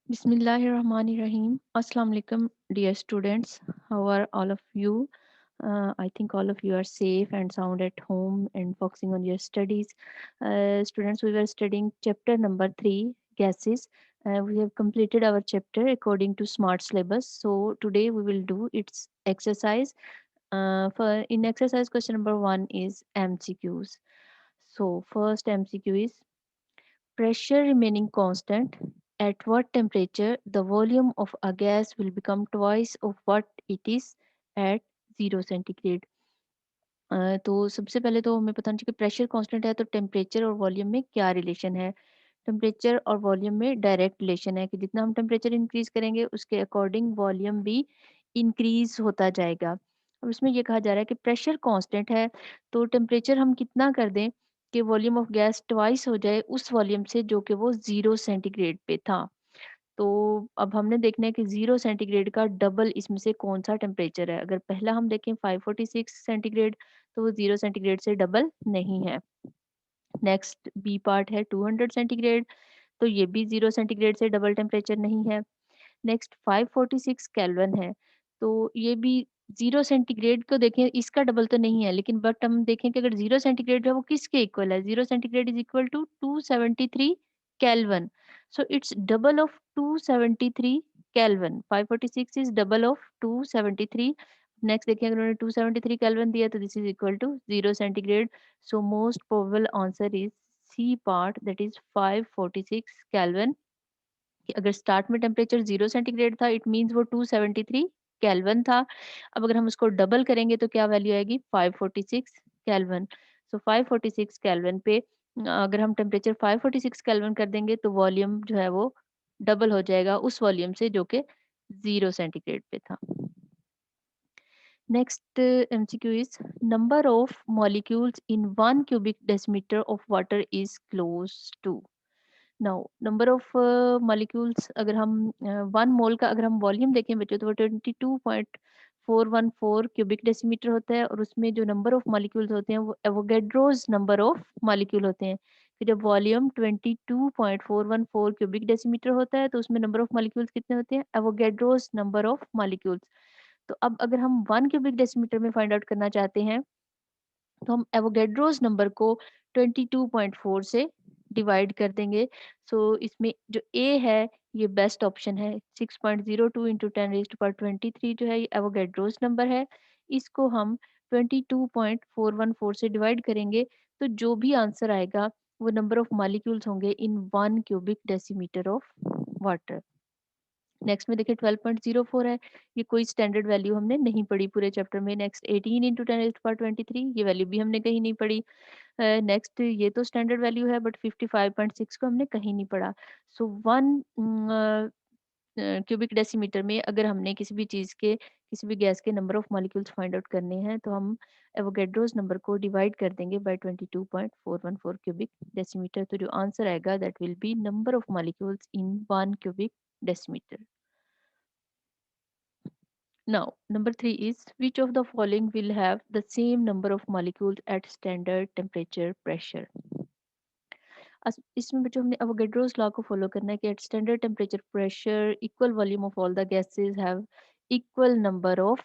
Bismillahirrahmanirrahim. Assalamu alaikum, dear students. How are all of you? I think all of you are safe and sound at home and focusing on your studies. Students, we were studying chapter number 3, gases. We have completed our chapter according to SMART syllabus. So today we will do its exercise. For in exercise question number 1 is MCQs. So first MCQ is pressure remaining constant, at what temperature the volume of a gas will become twice of what it is at 0 centigrade. तो सबसे पहले तो हमें पता होना चाहिए कि pressure constant है तो टेम्परेचर और वॉल्यूम में क्या रिलेशन है। टेम्परेचर और वॉल्यूम में डायरेक्ट रिलेशन है कि जितना हम टेम्परेचर इंक्रीज करेंगे उसके अकॉर्डिंग वॉल्यूम भी इंक्रीज होता जाएगा। और उसमें ये कहा जा रहा है कि प्रेशर कांस्टेंट है तो टेम्परेचर हम कितना कर दें कि वॉल्यूम ऑफ गैस ट्वाइस हो जाए उस वॉल्यूम से जो कि वो 0 सेंटीग्रेड पे था। तो अब हमने देखना है कि 0 सेंटीग्रेड का डबल इसमें से कौन-सा टेम्परेचर है। अगर पहला हम देखें 546 सेंटीग्रेड तो वो 0 सेंटीग्रेड से डबल नहीं है। नेक्स्ट बी पार्ट है 200 सेंटीग्रेड तो ये भी 0 सेंटीग्रेड से डबल टेम्परेचर नहीं है। नेक्स्ट 546 केल्विन है तो ये भी 0 सेंटीग्रेड को देखें इसका डबल तो नहीं है लेकिन बट हम देखें कि अगर 0 सेंटीग्रेड है वो किसके इक्वल है। 0 centigrade is equal to 273 kelvin. So it's double of 273 kelvin. 546 is double of 273। Next देखिए अगर उन्होंने 273 केल्विन दिया तो this is equal to 0 centigrade. So most probable answer is C part that is 546 kelvin. कि अगर start में temperature 0 centigrade था it means वो 273 केल्विन था। अब अगर हम उसको डबल करेंगे तो क्या वैल्यू आएगी 546 केल्विन। सो 546 केल्विन पे अगर हम टेम्परेचर 546 केल्विन कर देंगे तो वॉल्यूम जो है वो डबल हो जाएगा उस वॉल्यूम से जो कि 0 सेंटीग्रेड पे था। Next MCQ is number of molecules in 1 cubic decimetre of water is close to. Now number of molecules अगर हम 1 मोल का अगर हम वॉल्यूम देखें बच्चों तो वो 22.414 क्यूबिक डेसीमीटर होता है और उसमें जो नंबर ऑफ मॉलिक्यूल्स होते हैं वो एवोगेड्रोज नंबर ऑफ मॉलिक्यूल होते हैं। कि जब वॉल्यूम 22.414 क्यूबिक डेसीमीटर होता है तो उसमें नंबर ऑफ मॉलिक्यूल्स कितने होते हैं एवोगेड्रोज नंबर ऑफ मॉलिक्यूल्स। तो अब अगर हम 1 क्यूबिक डेसीमीटर में फाइंड आउट करना चाहते हैं तो हम एवोगेड्रोस नंबर को 22.4 से डिवाइड कर देंगे। सो इसमें जो ए है ये बेस्ट ऑप्शन है। 6.02 इंटू 10⁻23 जो है ये एवोगेड्रोस नंबर है। इसको हम 22.414 से डिवाइड करेंगे तो जो भी आंसर आएगा वो नंबर ऑफ मॉलिक्यूल्स होंगे इन 1 cubic decimetre of water. Next में देखिए 12.04 है। ये कोई स्टैंडर्ड वैल्यू हमने नहीं पढ़ी पूरे चैप्टर में। नेक्स्ट 18 इंटू 10⁻23 ये वैल्यू भी हमने कहीं नहीं पढ़ी। नेक्स्ट ये तो स्टैंडर्ड वैल्यू है बट 55.6 को हमने कहीं नहीं पढ़ा। सो 1 क्यूबिक डेसीमीटर में अगर हमने किसी भी चीज़ के किसी भी गैस के number of molecules find out करने हैं तो हम एवोगेड्रोस नंबर को डिवाइड कर देंगे बाय 22.414 क्यूबिक डेसीमीटर। तो जो आंसर आएगा that will be number of molecules in 1 cubic decimetre. Now, number 3 is which of the following will have the same number of molecules at standard temperature pressure? इसमें बच्चों हमने अवोगाड्रोस law को follow करना है कि at standard temperature pressure equal volume of all the gases have equal number of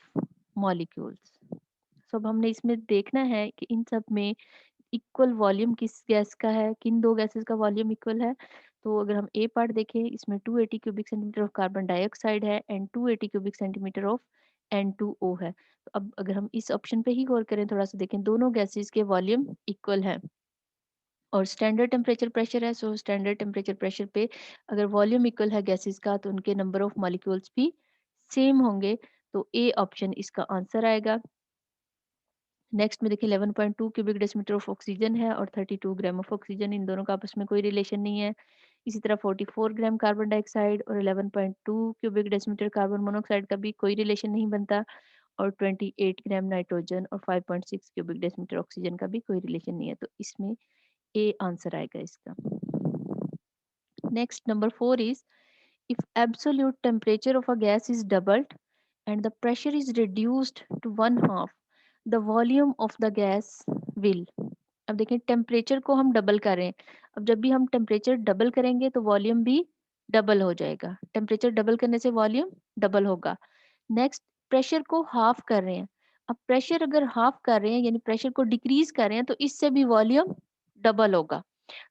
molecules. So अब हमने इसमें देखना है कि इन सब में इक्वल वॉल्यूम किस गैस का है, किन दो गैसेस का वॉल्यूम इक्वल है। तो अगर हम ए पार्ट देखें इसमें 280 cubic centimetre of carbon dioxide है and 280 cubic centimetre of N2O है। तो अब अगर हम इस ऑप्शन पे ही गौर करें थोड़ा सा देखें दोनों गैसेस के वॉल्यूम इक्वल है और स्टैंडर्ड टेम्परेचर प्रेशर है। सो स्टैंडर्ड टेम्परेचर प्रेशर पे अगर वॉल्यूम इक्वल है गैसेस का तो उनके नंबर ऑफ मॉलिक्यूल्स भी सेम होंगे। तो ए ऑप्शन इसका आंसर आएगा। नेक्स्ट में देखिए 11.2 क्यूबिक डेसीमीटर ऑफ ऑक्सीजन है और 32 ग्राम ऑफ ऑक्सीजन। इन दोनों का आपस में कोई रिलेशन नहीं है। इसी तरह 44 ग्राम कार्बन डाइऑक्साइड और 11.2 क्यूबिक डेसीमीटर कार्बन मोनोऑक्साइड का भी कोई रिलेशन नहीं बनता और 28 ग्राम नाइट्रोजन और 5.6 क्यूबिक डेसीमीटर ऑक्सीजन का भी कोई रिलेशन नहीं है। तो इसमें ए आंसर आएगा इसका। Next number 4 is if absolute temperature of a gas is doubled and the pressure is reduced to one half, the volume of the gas will। अब देखें टेम्परेचर को हम डबल कर रहे हैं। अब जब भी हम टेम्परेचर डबल करेंगे तो वॉल्यूम भी डबल हो जाएगा। टेम्परेचर डबल करने से वॉल्यूम डबल होगा। नेक्स्ट, प्रेशर को हाफ कर रहे हैं। अब प्रेशर अगर हाफ कर रहे हैं यानी प्रेशर को डिक्रीज कर रहे हैं तो इससे भी वॉल्यूम डबल होगा।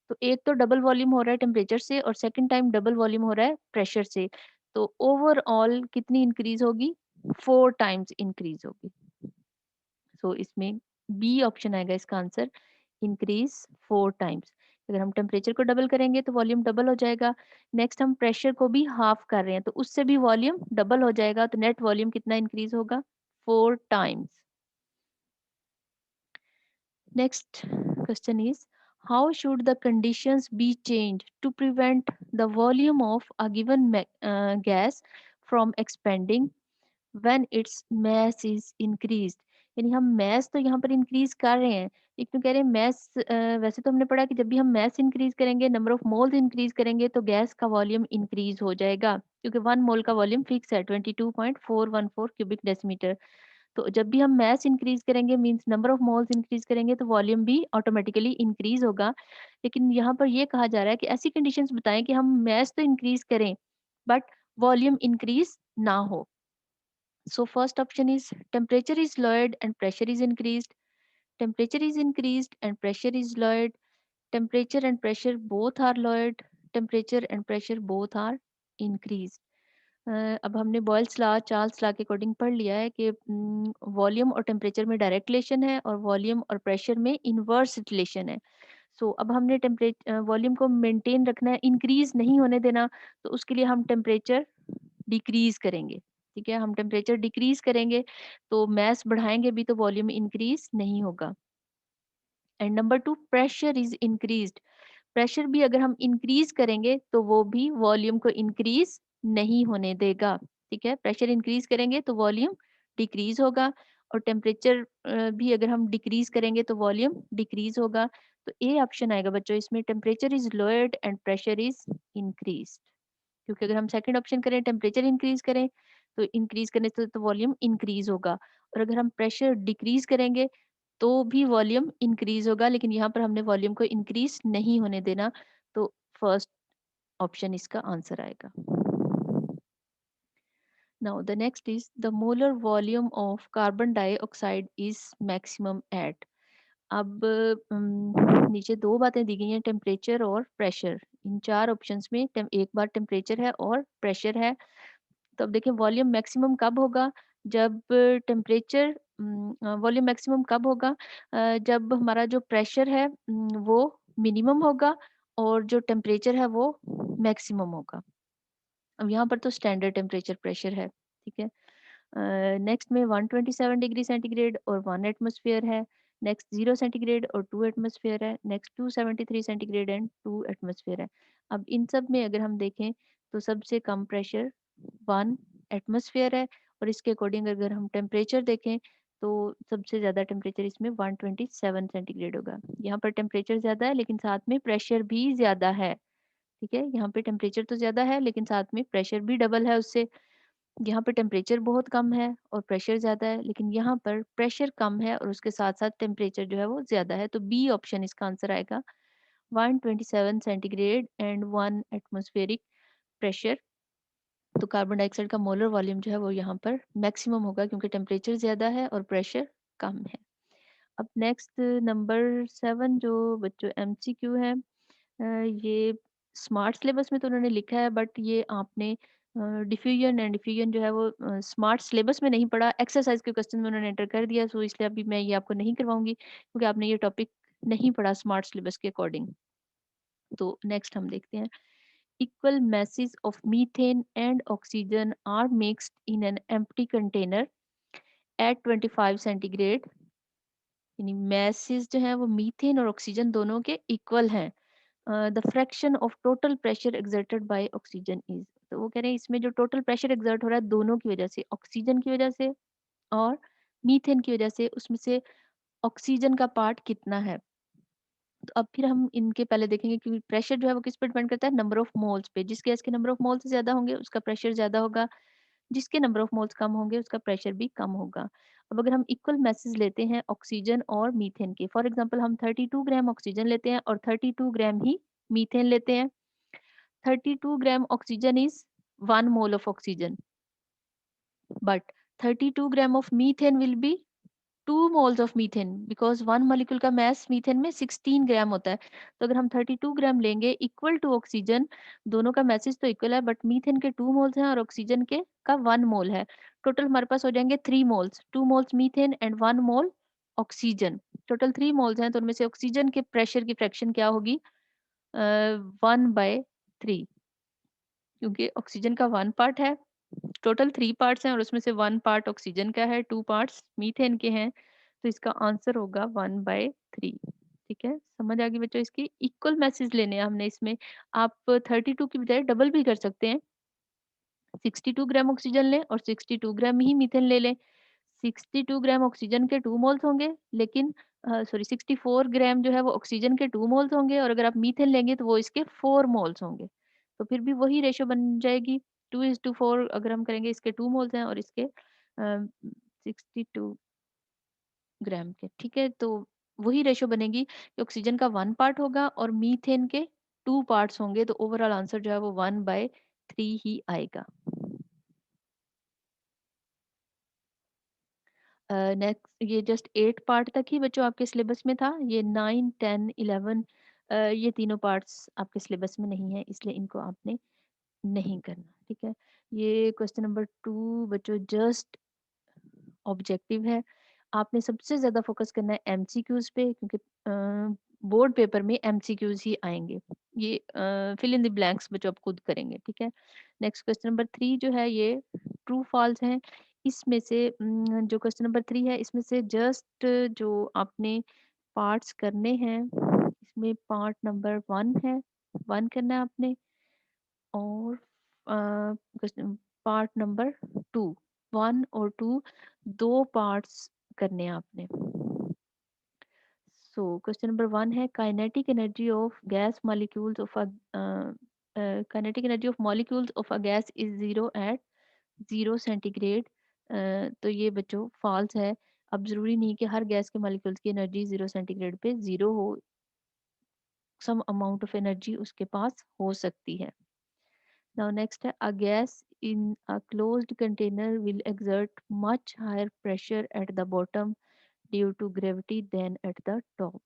तो एक तो डबल वॉल्यूम हो रहा है टेम्परेचर से और सेकंड टाइम डबल वॉल्यूम हो रहा है प्रेशर से। तो ओवरऑल कितनी इंक्रीज होगी? 4 टाइम्स इंक्रीज होगी। सो इसमें बी ऑप्शन आएगा इसका आंसर, इंक्रीज 4 टाइम्स। अगर हम टेम्परेचर को डबल करेंगे तो वॉल्यूम डबल हो जाएगा। नेक्स्ट, हम प्रेशर को भी हाफ कर रहे हैं तो उससे भी वॉल्यूम डबल हो जाएगा। तो नेट वॉल्यूम कितना इंक्रीज होगा? 4 times. Next question is, how should the conditions be changed to prevent the volume of a given gas from expanding when its mass is increased? यानी हम mass तो यहाँ पर increase कर रहे हैं, लेकिन कह रहे हैं mass, वैसे तो हमने पढ़ा कि जब भी हम mass increase करेंगे, number of moles increase करेंगे तो गैस का volume increase हो जाएगा, क्योंकि 1 mole का volume fix है 22.414 cubic decimeter। तो जब भी हम मास इंक्रीज करेंगे means number of moles increase करेंगे तो वॉल्यूम भी ऑटोमेटिकली इंक्रीज होगा। लेकिन यहाँ पर ये कहा जा रहा है कि ऐसी कंडीशंस बताएं कि हम मास तो इंक्रीज करें बट वॉल्यूम इंक्रीज ना हो। So first option is temperature is lowered and pressure is increased, temperature is increased and pressure is lowered, temperature and pressure both are lowered, temperature and pressure both are increased. अब हमने Boyle's law, Charles law के according पढ़ लिया है कि volume और temperature में direct relation है और वॉल्यूम और प्रेशर में इनवर्स रिलेशन है। सो अब हमने टेम्परेचर वॉल्यूम को मेंटेन रखना है, इंक्रीज नहीं होने देना। तो उसके लिए हम टेम्परेचर डिक्रीज करेंगे। ठीक है, हम टेम्परेचर डिक्रीज करेंगे तो मैस बढ़ाएंगे भी तो वॉल्यूम इंक्रीज नहीं होगा। And number two, pressure is increased, pressure भी अगर हम इंक्रीज करेंगे तो वो भी वॉल्यूम को इंक्रीज नहीं होने देगा। ठीक है, प्रेशर इंक्रीज करेंगे तो वॉल्यूम डिक्रीज होगा और टेम्परेचर भी अगर हम डिक्रीज करेंगे तो वॉल्यूम डिक्रीज होगा। तो ए ऑप्शन आएगा बच्चों इसमें, temperature is lowered and pressure is increase. क्योंकि अगर हम सेकंड ऑप्शन करें टेम्परेचर इंक्रीज करें तो इंक्रीज करने से तो वॉल्यूम इंक्रीज होगा, और अगर हम प्रेशर डिक्रीज करेंगे तो भी वॉल्यूम इंक्रीज होगा, लेकिन यहाँ पर हमने वॉल्यूम को इंक्रीज नहीं होने देना। तो फर्स्ट ऑप्शन इसका आंसर आएगा। Now the next is the molar volume of carbon dioxide is maximum at. अब नीचे दो बातें दी गई हैं, टेम्परेचर और प्रेशर। इन चार ऑप्शंस में एक बार टेम्परेचर है और प्रेशर है। तो अब देखिए वॉल्यूम मैक्सिमम कब होगा? जब टेम्परेचर, वॉल्यूम मैक्सिमम कब होगा? जब हमारा जो प्रेशर है वो मिनिमम होगा और जो टेम्परेचर है वो मैक्सिमम होगा। अब यहाँ पर तो स्टैंडर्ड टेम्परेचर प्रेशर है। ठीक है, नेक्स्ट में 127 डिग्री सेंटीग्रेड और 1 एटमोसफियर है। नेक्स्ट 0 सेंटीग्रेड और 2 एटमोसफियर है। नेक्स्ट 273 सेंटीग्रेड एंड 2 एटमोसफियर है। अब इन सब में अगर हम देखें तो सबसे कम प्रेशर 1 एटमोसफियर है, और इसके अकॉर्डिंग अगर हम टेम्परेचर देखें तो सबसे ज़्यादा टेम्परेचर इसमें 127 सेंटीग्रेड होगा। यहाँ पर टेम्परेचर ज़्यादा है लेकिन साथ में प्रेशर भी ज़्यादा है। ठीक है, यहाँ पे टेम्परेचर तो ज़्यादा है लेकिन साथ में प्रेशर भी डबल है उससे। यहाँ पे टेम्परेचर बहुत कम है और प्रेशर ज़्यादा है, लेकिन यहाँ पर प्रेशर कम है और उसके साथ साथ टेम्परेचर जो है वो ज़्यादा है। तो बी ऑप्शन इसका आंसर आएगा, 127 सेंटीग्रेड एंड 1 एटमोस्फेरिक प्रेशर। तो कार्बन डाइऑक्साइड का मोलर वॉल्यूम जो है वो यहाँ पर मैक्सिमम होगा क्योंकि टेम्परेचर ज़्यादा है और प्रेशर कम है। अब नेक्स्ट नंबर 7 जो बच्चों एमसीक्यू है, ये स्मार्ट सिलेबस में तो उन्होंने लिखा है बट ये आपने डिफ्यूजन एंड डिफ्यूजन जो है वो स्मार्ट सिलेबस में नहीं पढ़ा, एक्सरसाइज के क्वेश्चन में उन्होंने एंटर कर दिया। सो इसलिए अभी मैं ये आपको नहीं करवाऊंगी क्योंकि आपने ये टॉपिक नहीं पढ़ा स्मार्ट सिलेबस के अकॉर्डिंग। तो नेक्स्ट हम देखते हैं, equal masses of methane and oxygen are mixed in an empty container at 25 centigrade. यानी masses जो है वो मीथेन और ऑक्सीजन दोनों के इक्वल हैं। The fraction of total pressure exerted by oxygen is. तो वो कह रहे हैं इसमें जो टोटल प्रेशर एक्सर्ट हो रहा है दोनों की वजह से, ऑक्सीजन की वजह से और मीथेन की वजह से, उसमें से ऑक्सीजन का पार्ट कितना है। तो अब फिर हम इनके पहले देखेंगे कि प्रेशर जो है वो किस पर डिपेंड करता है, नंबर ऑफ मोल्स पे। जिस गैस के नंबर ऑफ मोल्स ज्यादा होंगे उसका प्रेशर ज्यादा होगा, जिसके नंबर ऑफ मोल्स कम होंगे उसका प्रेशर भी कम होगा। अब अगर हम इक्वल मैसेज लेते हैं ऑक्सीजन और मीथेन के, फॉर एग्जांपल हम 32 ग्राम ऑक्सीजन लेते हैं और 32 ग्राम ही मीथेन लेते हैं, 32 gram oxygen is 1 mole of oxygen, but 32 gram of methane will be 2 moles of methane, because one molecule का मास मीथेन में 16 ग्राम होता है। तो अगर हम 32 ग्राम लेंगे इक्वल टू ऑक्सीजन, दोनों का मैसेज तो इक्वल है, बट मीथेन के 2 मोल्स हैं और ऑक्सीजन के का 1 मोल है। टोटल हमारे पास हो जाएंगे 3 moles, 2 moles methane and 1 mole oxygen. Total 3 moles हैं, तो उनमें से ऑक्सीजन के प्रेशर की फ्रैक्शन क्या होगी? 1/3, क्योंकि ऑक्सीजन का 1 पार्ट है, टोटल 3 पार्ट्स हैं और उसमें से 1 पार्ट ऑक्सीजन का है, 2 पार्ट्स मीथेन के हैं, तो इसका आंसर होगा 1/3। ठीक है, समझ आ गई बच्चों? इसकी इक्वल मैसेज लेने हैं हमने इसमें। आप 32 की बजाय डबल भी कर सकते हैं, 62 ग्राम ऑक्सीजन लें और 62 ग्राम ही मीथेन ले लें। 62 ग्राम ऑक्सीजन के 2 मोल्स होंगे, लेकिन सॉरी 64 ग्राम जो है वो ऑक्सीजन के 2 मोल्स होंगे, और अगर आप मीथेन लेंगे तो वो इसके 4 मोल्स होंगे। तो फिर भी वही रेशो बन जाएगी, 2:4 अगर हम करेंगे, इसके 2 मोल्स हैं और इसके 62 ग्राम के। ठीक है, तो वही रेशो बनेगी कि ऑक्सीजन का 1 पार्ट होगा और मीथेन के 2 पार्ट्स होंगे, तो ओवरऑल आंसर जो है वो 1/3 ही आएगा। नेक्स्ट, ये जस्ट 8 पार्ट तक ही बच्चों आपके सिलेबस में था। ये 9, 10, 11 ये तीनों पार्ट्स आपके सिलेबस में नहीं है, इसलिए इनको आपने नहीं करना। ठीक है, ये क्वेश्चन नंबर 2 बच्चों जस्ट ऑब्जेक्टिव है। आपने सबसे ज़्यादा फोकस करना है एमसीक्यूज पे, क्योंकि बोर्ड पेपर में एमसीक्यूज ही आएंगे। ये फिल इन द ब्लैंक्स बच्चों आप खुद करेंगे। ठीक है, नेक्स्ट क्वेश्चन नंबर 3 जो है ये ट्रू फॉल्स है। इसमें से जो क्वेश्चन नंबर 3 है, इसमें से जस्ट जो आपने पार्ट्स करने हैं, इसमें पार्ट नंबर 1 है, 1 करना है आपने, और क्वेश्चन पार्ट नंबर 2, 1 और 2 दो पार्ट्स करने हैं आपने। सो क्वेश्चन नंबर 1 है kinetic energy of gas molecules of a kinetic energy of molecules of a gas is 0 at 0 centigrade. तो ये बच्चों फॉल्स है। अब जरूरी नहीं कि हर गैस के मॉलिक्यूल्स की एनर्जी 0 सेंटीग्रेड पे 0 हो, सम अमाउंट ऑफ एनर्जी उसके पास हो सकती है। Now next है a gas in a closed container will exert much higher pressure at the bottom due to gravity than at the top.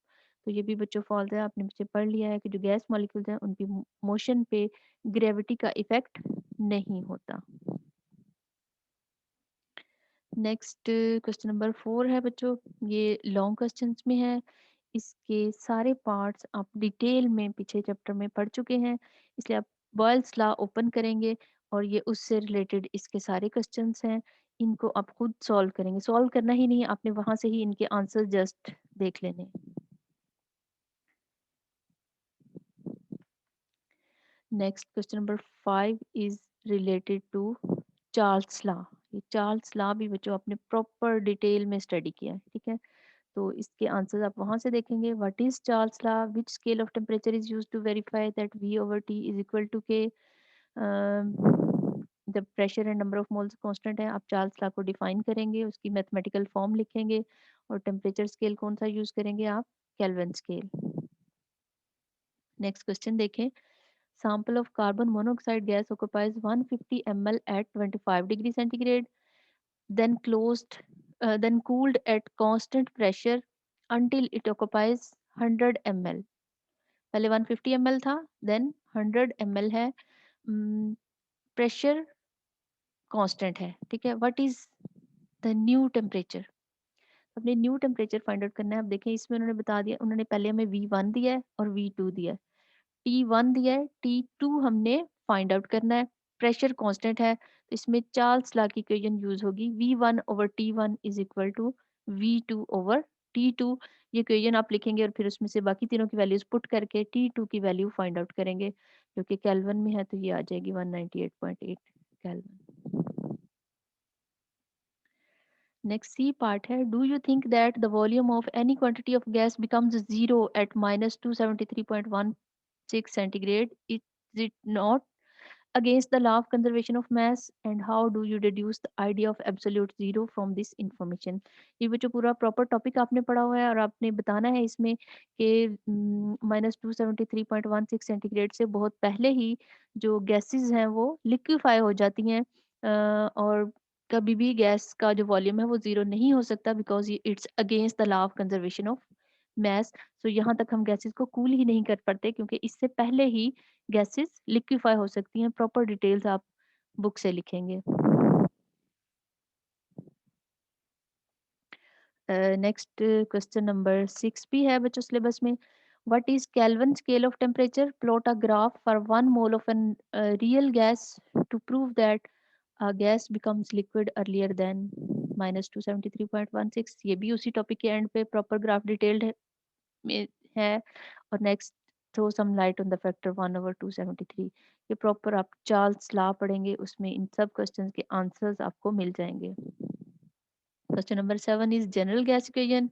तो ये भी बच्चों फॉल्स है, आपने पीछे पढ़ लिया है कि जो गैस मॉलिक्यूल्स हैं उनकी मोशन पे ग्रेविटी का इफेक्ट नहीं होता। नेक्स्ट क्वेश्चन नंबर 4 है बच्चों, ये लॉन्ग क्वेश्चंस में है। इसके सारे पार्ट्स आप डिटेल में पीछे चैप्टर में पढ़ चुके हैं, इसलिए आप बॉयल्स लॉ ओपन करेंगे और ये उससे रिलेटेड इसके सारे क्वेश्चंस हैं। इनको आप खुद सॉल्व करेंगे, सॉल्व करना ही नहीं, आपने वहां से ही इनके आंसर जस्ट देख लेने। Next question number 5 is related to Charles law. ये चार्ल्स लॉ भी बच्चों आपने प्रॉपर डिटेल में स्टडी किया है। ठीक है, तो इसके आंसर्स आप वहां से देखेंगे। What is Charles law, which scale of temperature is used to verify that V/T is equal to K, जब pressure and number of moles constant है, आप चार्ल्स लॉ को डिफाइन करेंगे, उसकी मैथमेटिकल फॉर्म लिखेंगे, और टेम्परेचर स्केल कौन सा यूज करेंगे आप? Kelvin scale. नेक्स्ट क्वेश्चन देखें, sample of carbon monoxide gas occupies 150 ml at 25 degree centigrade, then then cooled at constant pressure until it occupies 100 ml। पहले 150 ml था, then 100 ml है, प्रेशर कांस्टेंट है। ठीक है, what is the new temperature? अपने new temperature find out करना है। अब देखें इसमें उन्होंने बता दिया, उन्होंने पहले हमें V1 दिया है और V2 दिया है, T1 दिया है, T2 हमने फाइंड आउट करना है। प्रेशर कांस्टेंट है, तो इसमें चार्ल्स लॉ की इक्वेशन यूज होगी, V1/T1 is equal to V2/T2। ये इक्वेशन आप लिखेंगे और फिर उसमें से बाकी तीनों की वैल्यूज पुट करके T2 की वैल्यू फाइंड आउट करेंगे, जो कि केल्विन में है, तो ये आ जाएगी 198.8 केल्विन। नेक्स्ट सी पार्ट है, do you think that the volume of any quantity of gas becomes zero at -273.16 centigrade? Is it not against the law of conservation of mass, and how do you deduce the idea of absolute zero from this information? ये बच्चों पूरा proper topic आपने पढ़ा हुआ है और आपने बताना है इसमें कि -273.16 सेंटीग्रेड से बहुत पहले ही जो गैसेस हैं वो लिक्विफाई हो जाती हैं, और कभी भी गैस का जो वॉल्यूम है वो जीरो नहीं हो सकता, because it's against the law of conservation of mass. So यहाँ तक हम गैसेस को कूल ही नहीं कर पाते, क्योंकि इससे पहले ही गैसेस लिक्विफाई हो सकती हैं। प्रॉपर डिटेल्स आप बुक से लिखेंगे। नेक्स्ट क्वेश्चन नंबर 6 भी है बच्चों सिलेबस में। What is Kelvin scale of temperature? Plot a graph for 1 mole of an real gas to prove that a gas becomes liquid earlier than -273.16। ये भी उसी टॉपिक के एंड पे प्रॉपर ग्राफ डिटेल्ड है। और next, throw some light on the factor 1/273। ये proper आप Charles law पढ़ेंगे, उसमें इन सब क्वेश्चंस के आंसर्स आपको मिल जाएंगे। Question number 7 is general gas equation,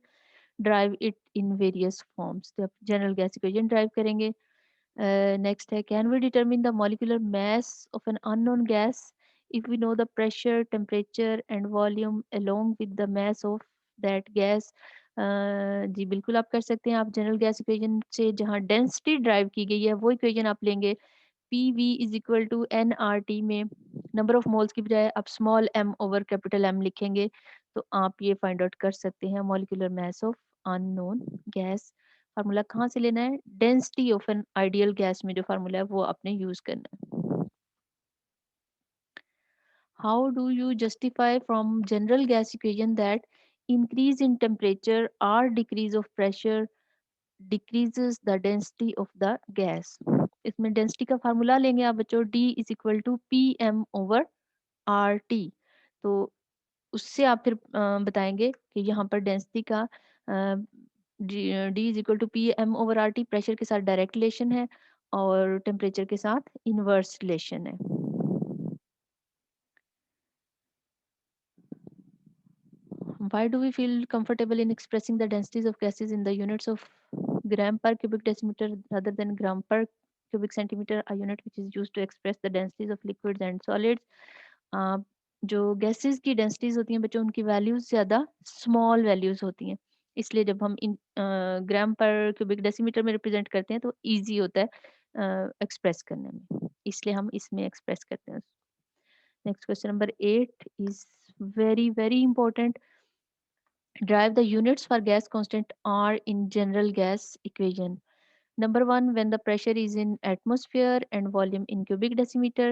derive it in various forms. तो आप जनरल गैस इक्वेशन ड्राइव करेंगे। नेक्स्ट है, can we determine the molecular mass of an unknown gas if we know the pressure, temperature and volume along with the mass of that gas? जी बिल्कुल आप कर सकते हैं। आप जनरल गैस इक्वेशन से जहाँ डेंसिटी ड्राइव की गई है वो इक्वेशन आप लेंगे। P V is equal to n R T में नंबर ऑफ मोल्स की बजाय आप small m over capital M लिखेंगे, तो आप ये फाइंड आउट कर सकते हैं molecular mass of unknown gas. Formula कहाँ से लेना है? Density of an ideal gas में जो फार्मूला है वो आपने यूज करना है। How do you justify from general gas equation that increase in temperature or decrease of pressure decreases the density of the gas? इसमें डेंसिटी का फार्मूला लेंगे आप बच्चों, D is equal to P M over R T. तो उससे आप फिर बताएंगे कि यहाँ पर डेंसिटी का D is equal to P M over R T pressure के साथ डायरेक्ट रिलेशन है और टेम्परेचर के साथ इनवर्स रिलेशन है। Why do we feel comfortable in expressing the densities of gases in the units of gram per cubic decimeter rather than gram per cubic centimeter, a unit which is used to express the densities of liquids and solids? uh, जो gases की densities होती हैं बच्चों, उनकी values ज़्यादा small values होती हैं, इसलिए जब हम इन ग्राम पर क्यूबिक डेसीमीटर में रिप्रेजेंट करते हैं तो इजी होता है एक्सप्रेस करने में, इसलिए हम इसमें एक्सप्रेस करते हैं। Next question number 8 is very very important. Derive the units for gas constant R in general gas equation. Number one, when the pressure is in atmosphere and volume in cubic decimeter.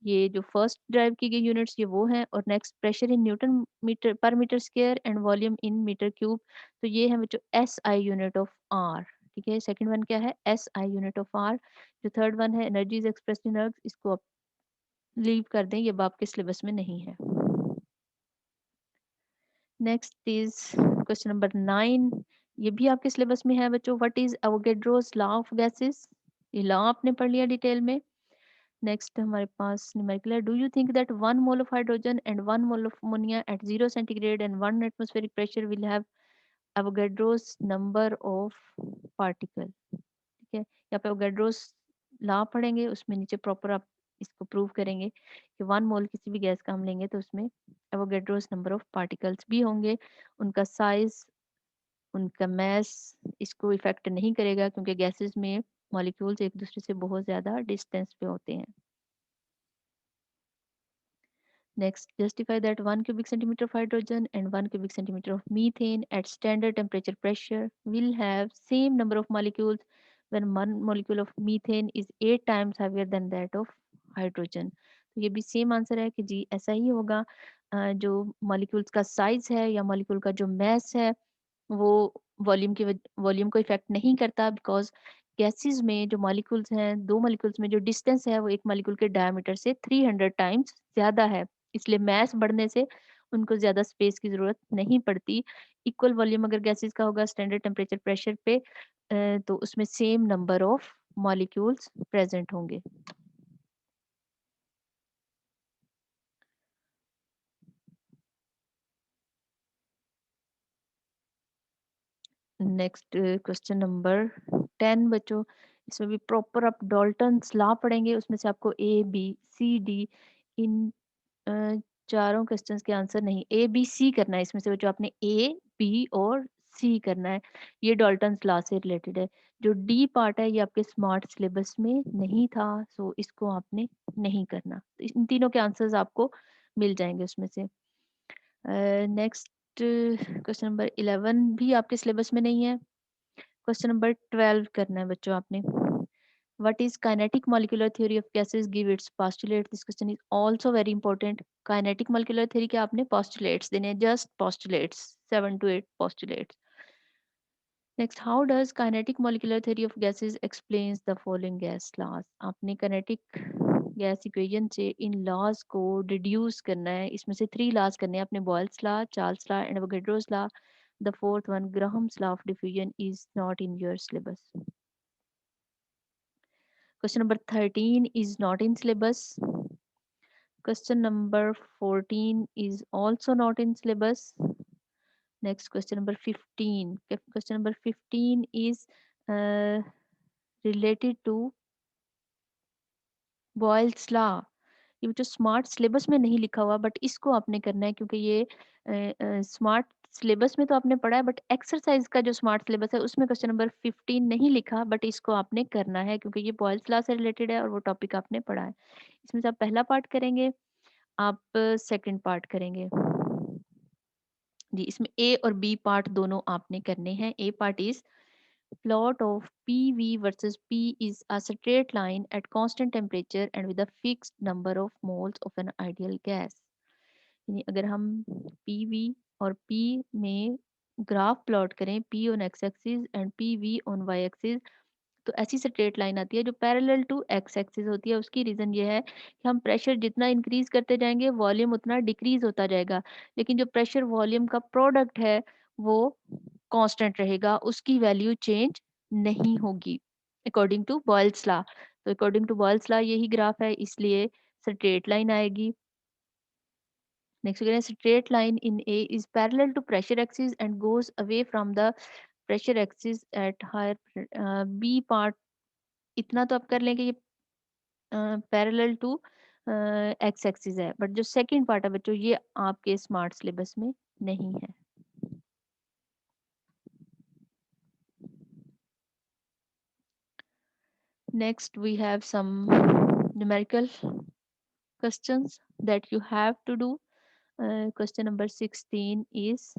ये जो first drive की गई units ये वो हैं। और next, pressure in newton metre per metre square and volume in metre cube. तो ये है बच्चों S I unit of R. ठीक है, सेकंड वन क्या है? S I unit of R. जो थर्ड वन है energy is expressed in ergs, इसको आप लीव कर दें, ये आपके सिलेबस में नहीं है। नेक्स्ट इज क्वेश्चन नंबर 9, ये भी आपके सिलेबस में है बच्चों। What is Avogadro's law of gases? ये लॉ आपने पढ़ लिया डिटेल में। नेक्स्ट हमारे पास न्यूमेरिकल है, do you think that 1 mole of hydrogen and 1 mole of ammonia at 0 centigrade and 1 atmospheric pressure will have Avogadro's number of particle? ठीक है, यहाँ पे एवोगेड्रोस लॉ पढ़ेंगे, उसमें नीचे प्रॉपर आप इसको प्रूव करेंगे कि 1 मोल किसी भी गैस का हम लेंगे तो उसमें एवोगेड्रोस नंबर ऑफ पार्टिकल्स भी होंगे। उनका साइज, उनका मैस इसको इफेक्ट नहीं करेगा, क्योंकि गैसेस में मॉलिक्यूल्स एक दूसरे से बहुत ज़्यादा डिस्टेंस पे होते हैं। Next, justify that 1 cubic centimeter of hydrogen and 1 cubic centimeter of methane at standard temperature pressure will have same number of molecules when one molecule of methane is 8 times heavier than that of hydrogen. तो ये भी same answer है कि जी ऐसा ही होगा। जो molecules का size है या मॉलिक्यूल का जो मैस है वो वॉल्यूम को इफेक्ट नहीं करता, बिकॉज गैसेस में जो मॉलिक्यूल्स हैं, दो मॉलिक्यूल्स में जो डिस्टेंस है वो एक मॉलिक्यूल के डायमीटर से 300 टाइम्स ज्यादा है, इसलिए मैस बढ़ने से उनको ज्यादा स्पेस की जरूरत नहीं पड़ती। इक्वल वॉल्यूम अगर गैसेस का होगा स्टैंडर्ड टेम्परेचर प्रेशर पे, तो उसमें same number of molecules present होंगे। नेक्स्ट क्वेश्चन नंबर 10 बच्चों, इसमें भी प्रॉपर आप डाल्टन्स लॉ पढ़ेंगे, उसमें से आपको ए बी सी डी इन चारों क्वेश्चंस के आंसर नहीं, ए बी सी करना है, इसमें से जो आपने ए बी और सी करना है, ये डाल्टन्स लॉ से रिलेटेड है। जो डी पार्ट है ये आपके स्मार्ट सिलेबस में नहीं था, सो इसको आपने नहीं करना। इन तीनों के आंसर्स आपको मिल जाएंगे उसमें से। नेक्स्ट क्वेश्चन नंबर 11 भी आपके सिलेबस में नहीं है। क्वेश्चन नंबर 12 करना है बच्चों आपने। What is kinetic molecular theory of gases? Give its postulate. This question is also very important. Kinetic molecular theory के आपने postulates देने हैं, just postulates, 7 to 8 postulates. Next, how does kinetic molecular theory of gases explains the following gas laws? आपने kinetic gas equation से इन laws को deduce करना है। इसमें से 3 laws करने हैं आपने, Boyle's law, Charles law and Avogadro's law. The fourth one, Graham's law of diffusion, is not in your syllabus. Question number 13 is not in syllabus. Question number 14 is also not in syllabus. Next, question number 15. Question number 15 is related to Boyle's law. ये जो smart syllabus में नहीं लिखा हुआ, but इसको आपने करना है क्योंकि ये स्मार्ट सिलेबस में तो आपने पढ़ा है, बट एक्सरसाइज का जो स्मार्ट सिलेबस है उसमें क्वेश्चन नंबर 15 नहीं लिखा, बट इसको आपने करना है क्योंकि ये बॉयल्स लॉ से रिलेटेड है और वो टॉपिक आपने पढ़ा है। इसमें से आप पहला पार्ट करेंगे, आप सेकंड पार्ट करेंगे जी। इसमें ए और बी पार्ट दोनों आपने करने हैं। A part is plot of PV versus P is a straight line at constant temperature and with a fixed number of moles of an ideal gas. यानी अगर हम PV और P में ग्राफ प्लॉट करें, P on x axis and PV on y axis, तो ऐसी straight line आती है जो पैरेलल टू एक्स एक्सिस होती है। उसकी रीज़न ये है कि हम प्रेशर जितना इंक्रीज करते जाएंगे वॉल्यूम उतना डिक्रीज होता जाएगा, लेकिन जो प्रेशर वॉल्यूम का प्रोडक्ट है वो कांस्टेंट रहेगा, उसकी वैल्यू चेंज नहीं होगी अकॉर्डिंग टू बॉयल्स लॉ। तो अकॉर्डिंग टू बॉयल्स लॉ यही ग्राफ है, इसलिए स्ट्रेट लाइन आएगी। नेक्स्ट करें, straight line in a is parallel to pressure axis and goes away from the pressure axis at higher. B part इतना तो आप कर लेंगे, ये पैरेलल टू एक्स एक्सिस है, बट जो सेकंड पार्ट है बच्चों ये आपके स्मार्ट सिलेबस में नहीं है। Next, we have some numerical questions that you have to do. Question number 16 is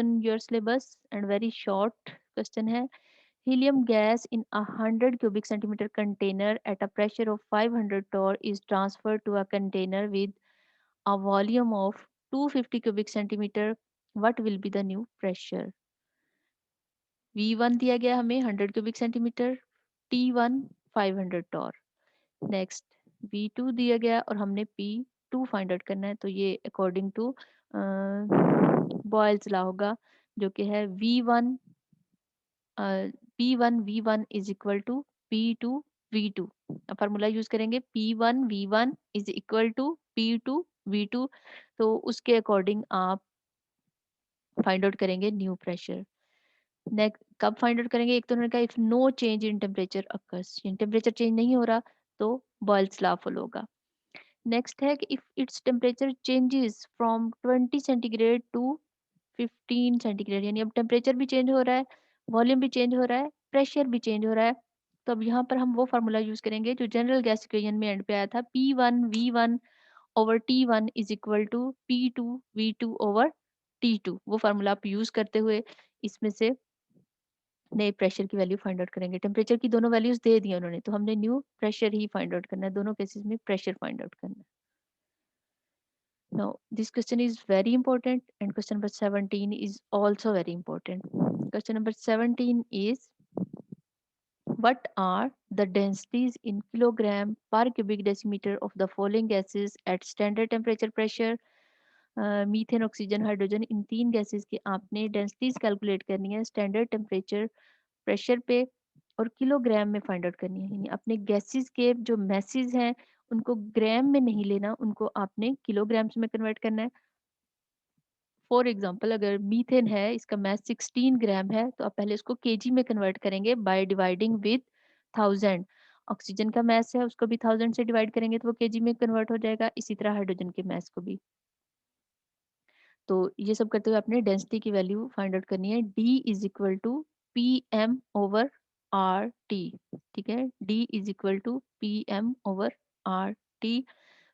in your syllabus and very short question है. Helium gas in 100 cubic centimeter container at a pressure of 500 torr is transferred to a container with a volume of 250 cubic centimeter. What will be the new pressure? V1 दिया गया हमें 100 cubic centimeter, T1 500 torr. Next V2 दिया गया और हमने P2 find out करना है, तो ये अकॉर्डिंग टू बॉयल्स लॉ होगा, जो कि है V1 P1 V1 is equal to P2 V2। Formula use करेंगे, P1 V1 is equal to P2 V2, तो उसके अकॉर्डिंग आप फाइंड आउट करेंगे न्यू प्रेशर। नेक्स्ट कब फाइंड आउट करेंगे, एक तो उन्होंने कहा if no change in temperature occurs, temperature change नहीं हो रहा तो बॉयल्स लॉ फॉलो होगा। नेक्स्ट है कि if it's temperature changes from 20 centigrade to 15 centigrade, यानी अब टेम्परेचर भी चेंज हो रहा है, वॉल्यूम भी चेंज हो रहा है, प्रेशर भी चेंज हो रहा है, तो अब यहाँ पर हम वो फार्मूला यूज करेंगे जो जनरल गैस इक्वेशन में एंड पे आया था, P1 V1 over T1 is equal to P2 V2 over T2। वो फार्मूला आप यूज करते हुए इसमें से नए प्रेशर की वैल्यू फाइंड आउट करेंगे। टेम्परेचर की दोनों वैल्यूज दे दी उन्होंने, तो हमने न्यू प्रेशर ही फाइंड आउट करना है, दोनों केसेस में प्रेशर फाइंड आउट करना है। Now, this question is very important, and question number 17 is also very important. Question number 17 is, what are the densities in kilogram per cubic decimeter of the following gases at standard temperature pressure? Methane, oxygen, hydrogen, इन तीन gases की आपने densities calculate करनी है standard temperature pressure पे और kilogram में find out करनी है। यानी अपने गैसेस के जो मैसेज हैं उनको ग्राम में नहीं लेना, उनको आपने किलोग्राम्स में कन्वर्ट करना है। फॉर एग्जाम्पल अगर मीथेन है, इसका मैथ 16 ग्राम है, तो आप पहले इसको केजी में कन्वर्ट करेंगे बाय डिवाइडिंग विद 1000, ऑक्सीजन का मास है उसको भी 1000 से डिवाइड करेंगे तो वो केजी में कन्वर्ट हो जाएगा, इसी तरह हाइड्रोजन के मास को भी। तो ये सब करते हुए आपने डेंसिटी की वैल्यू फाइंड आउट करनी है, D is equal to P M over R T. ठीक है, D is equal to P M over R T.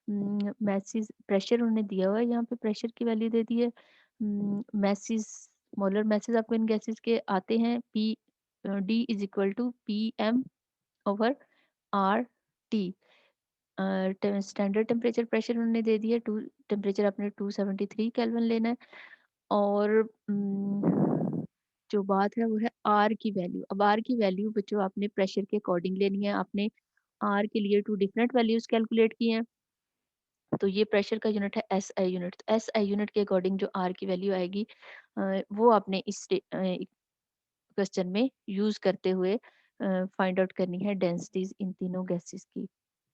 Masses pressure उन्होंने दिया हुआ है, यहाँ पे प्रेशर की वैल्यू दे दी है। मैसिस मोलर मैसेज आपको इन गैसेस के आते हैं, P D is equal to P M over R T. Standard temperature pressure उन्होंने दे दिया, टू टेम्परेचर आपने 273 केल्विन लेना है। और जो बात है वो है आर की वैल्यू। अब आर की वैल्यू बच्चों आपने प्रेशर के अकॉर्डिंग लेनी है। आपने आर के लिए टू डिफरेंट वैल्यूज कैलकुलेट की हैं। तो ये प्रेशर का यूनिट है एस आई यूनिट। तो एस आई यूनिट के अकॉर्डिंग जो आर की वैल्यू आएगी वो आपने इस क्वेश्चन में यूज करते हुए फाइंड आउट करनी है डेंसिटीज इन तीनों गैसेस की।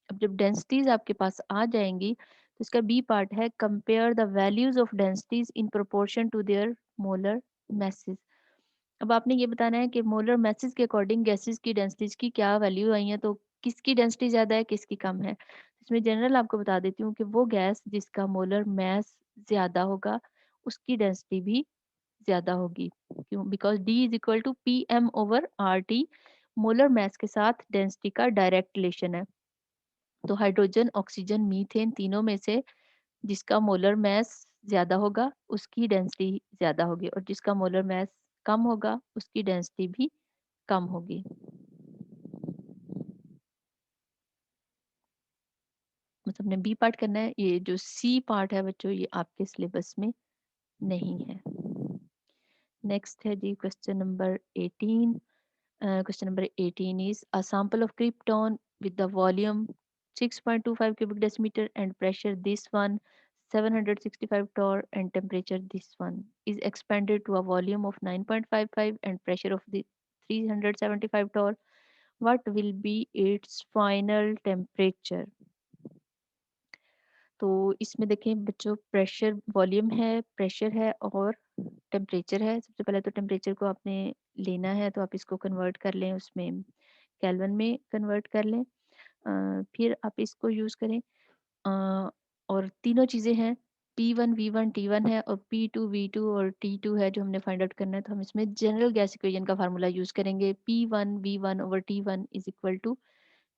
अब जब डेंसिटीज आपके पास आ जाएंगी तो इसका बी पार्ट है compare the values of densities in proportion to their molar masses. अब आपने ये बताना है कि मोलर मैसेज के अकॉर्डिंग गैसेस की डेंसिटीज की क्या वैल्यू आई है, तो किसकी डेंसिटी ज्यादा है किसकी कम है। इसमें जनरल आपको बता देती हूँ कि वो गैस जिसका मोलर मैस ज्यादा होगा उसकी डेंसिटी भी ज्यादा होगी। क्यों? Because D is equal to P M over R T molar mass के साथ डेंसिटी का डायरेक्ट रिलेशन है। तो हाइड्रोजन, ऑक्सीजन, मीथेन तीनों में से जिसका मोलर मास ज्यादा होगा उसकी डेंसिटी ज्यादा होगी, और जिसका मोलर मास कम होगा उसकी डेंसिटी भी कम होगी। मतलब ने बी पार्ट करना है, ये जो सी पार्ट है बच्चों ये आपके सिलेबस में नहीं है। नेक्स्ट है जी question number 18। Question number 18 is a sample of krypton with the volume 6.25 cubic decimeter and pressure this one 765 torr and temperature this one is expanded to a volume of 9.55 and pressure of the 375 torr. What will be its final temperature? तो इसमें देखें बच्चों, pressure volume है, pressure है और temperature है। सबसे पहले तो टेम्परेचर को आपने लेना है तो आप इसको कन्वर्ट कर लें, उसमें केल्विन में कन्वर्ट कर लें। फिर आप इसको यूज़ करें। और तीनों चीज़ें हैं, P1 V1 T1 है और P2 V2 और T2 है जो हमने फाइंड आउट करना है। तो हम इसमें जनरल गैस इक्वेशन का फार्मूला यूज़ करेंगे, P1 V1 over T1 is equal to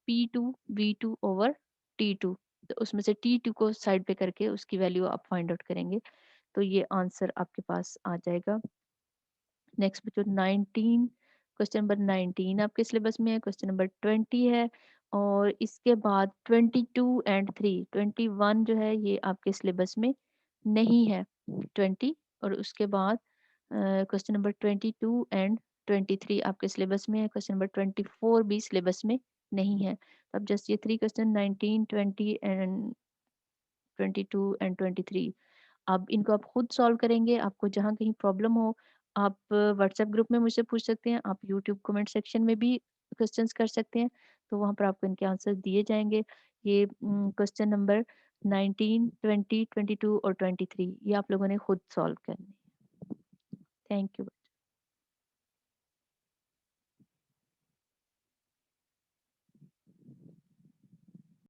P2 V2 over T2। तो उसमें से T2 को साइड पे करके उसकी वैल्यू आप फाइंड आउट करेंगे तो ये आंसर आपके पास आ जाएगा। नेक्स्ट बच्चों 19, क्वेश्चन नंबर 19 आपके सिलेबस में है, क्वेश्चन नंबर 20 है और इसके बाद 22 एंड 3, 21 जो है ये आपके सिलेबस में नहीं है। 20 और उसके बाद क्वेश्चन नंबर 22 एंड 23 आपके सिलेबस में है, क्वेश्चन नंबर 24 भी सिलेबस में नहीं है। अब जस्ट ये 3 क्वेश्चन 19, 20 एंड 22 एंड 23 अब इनको आप खुद सॉल्व करेंगे। आपको जहाँ कहीं प्रॉब्लम हो आप व्हाट्सएप ग्रुप में मुझसे पूछ सकते हैं, आप यूट्यूब कमेंट सेक्शन में भी क्वेश्चंस कर सकते हैं, तो वहाँ पर आपको इनके आंसर दिए जाएंगे। ये क्वेश्चन नंबर 19, 20, 22 और 23 ये आप लोगों ने खुद सॉल्व करने। Thank you.